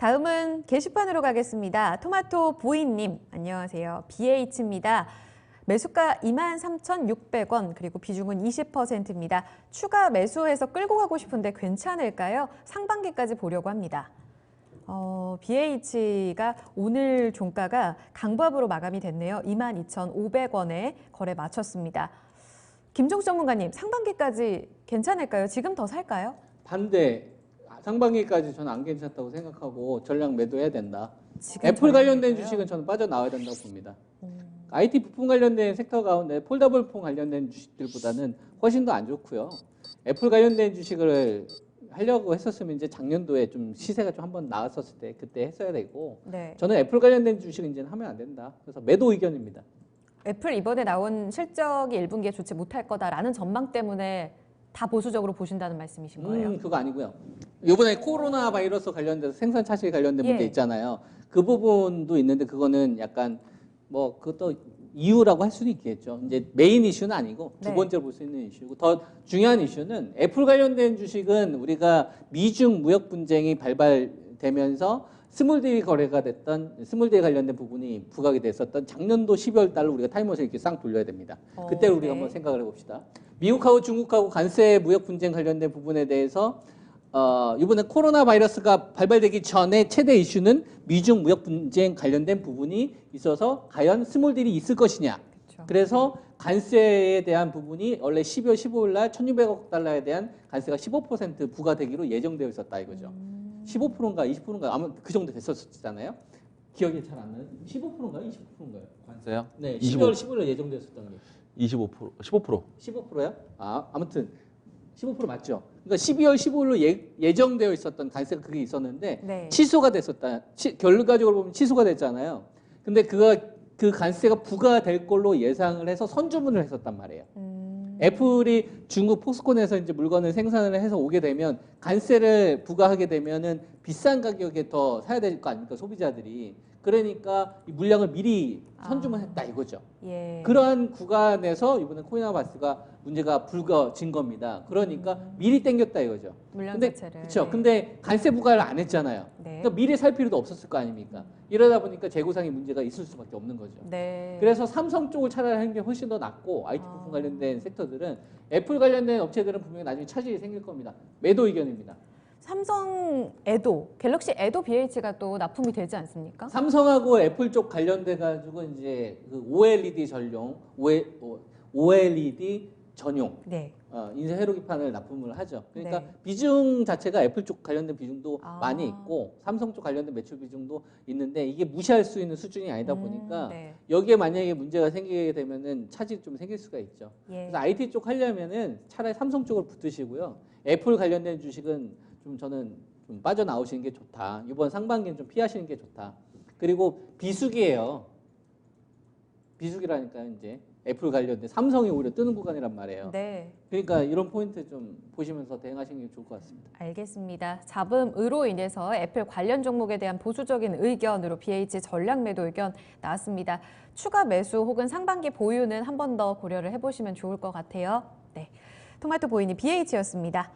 다음은 게시판으로 가겠습니다. 토마토 보이님, 안녕하세요. BH입니다. 매수가 23,600원, 그리고 비중은 20%입니다. 추가 매수해서 끌고 가고 싶은데 괜찮을까요? 상반기까지 보려고 합니다. BH가 오늘 종가가 강보합으로 마감이 됐네요. 22,500원에 거래 마쳤습니다. 김종수 전문가님, 상반기까지 괜찮을까요? 지금 더 살까요? 반대. 상반기까지 저는 안 괜찮다고 생각하고 전량 매도해야 된다. 애플 관련된 주식은 저는 빠져나와야 된다고 봅니다. IT 부품 관련된 섹터 가운데 폴더블폰 관련된 주식들보다는 훨씬 더 안 좋고요. 애플 관련된 주식을 하려고 했었으면 이제 작년도에 좀 시세가 좀 한번 나왔었을 때 그때 했어야 되고, 네. 저는 애플 관련된 주식은 이제는 하면 안 된다. 그래서 매도 의견입니다. 애플 이번에 나온 실적이 1분기에 좋지 못할 거다라는 전망 때문에 다 보수적으로 보신다는 말씀이신 거예요? 그거 아니고요. 이번에 코로나 바이러스 관련돼서 생산 차질 관련된 문제 있잖아요. 그 부분도 있는데 그거는 약간 뭐 그것도 이유라고 할 수는 있겠죠. 이제 메인 이슈는 아니고 두 번째로 볼 수 있는 이슈고, 더 중요한 이슈는 애플 관련된 주식은 우리가 미중 무역 분쟁이 발발되면서 스몰딜 거래가 됐던 스몰딜 관련된 부분이 부각이 됐었던 작년도 12월 달로 우리가 타임머신을 이렇게 싹 돌려야 됩니다. 그때를 우리가 한번 생각을 해봅시다. 미국하고 중국하고 관세 무역 분쟁 관련된 부분에 대해서 이번에 코로나 바이러스가 발발되기 전에 최대 이슈는 미중 무역 분쟁 관련된 부분이 있어서 과연 스몰딜이 있을 것이냐. 그렇죠. 그래서 관세에 대한 부분이 원래 12월 15일 날 1,600억 달러에 대한 관세가 15% 부과되기로 예정되어 있었다 이거죠. 15%인가 20%인가 아마 그 정도 됐었잖아요. 기억이 잘 안 나요. 15%인가요? 20%인가요? 관세요? 네, 12월 15일에 예정되었었던 게. 25%, 15%. 15%요? 아무튼 15% 맞죠? 그러니까 12월 15일로 예정되어 있었던 관세가 그게 있었는데 취소가 됐었다. 결과적으로 보면 취소가 됐잖아요. 근데 그 관세가 부과될 걸로 예상을 해서 선주문을 했었단 말이에요. 애플이 중국 폭스콘에서 이제 물건을 생산을 해서 오게 되면 관세를 부과하게 되면은 비싼 가격에 더 사야 될 거 아닙니까, 소비자들이. 그러니까 이 물량을 미리 선주문했다 이거죠. 그러한 구간에서 이번에 코로나 바이러스가 문제가 불거진 겁니다. 그러니까 미리 땡겼다 이거죠. 물량 자체를. 그렇죠. 근데 관세 부과를 안 했잖아요. 그러니까 미리 살 필요도 없었을 거 아닙니까? 이러다 보니까 재고상의 문제가 있을 수밖에 없는 거죠. 그래서 삼성 쪽을 차라리 하는 게 훨씬 더 낫고, IT 부품 관련된 섹터들은, 애플 관련된 업체들은 분명히 나중에 차질이 생길 겁니다. 매도 의견입니다. 삼성 에도, 갤럭시 에도 BH가 또 납품이 되지 않습니까? 삼성하고 애플 쪽 관련돼 가지고 이제 그 OLED 전용, OLED 전용 인쇄 회로기판을 납품을 하죠. 그러니까 비중 자체가 애플 쪽 관련된 비중도 많이 있고 삼성 쪽 관련된 매출 비중도 있는데, 이게 무시할 수 있는 수준이 아니다 보니까 여기에 만약에 문제가 생기게 되면은 차질이 좀 생길 수가 있죠. 그래서 IT 쪽 하려면은 차라리 삼성 쪽을 붙으시고요. 애플 관련된 주식은 좀 저는 좀 빠져나오시는 게 좋다. 이번 상반기는 좀 피하시는 게 좋다. 그리고 비수기예요. 비수기라니까 이제 애플 관련된 삼성이 오히려 뜨는 구간이란 말이에요. 그러니까 이런 포인트 좀 보시면서 대응하시는 게 좋을 것 같습니다. 알겠습니다. 잡음으로 인해서 애플 관련 종목에 대한 보수적인 의견으로 BH 전략 매도 의견 나왔습니다. 추가 매수 혹은 상반기 보유는 한 번 더 고려를 해보시면 좋을 것 같아요. 토마토 보이니 BH였습니다.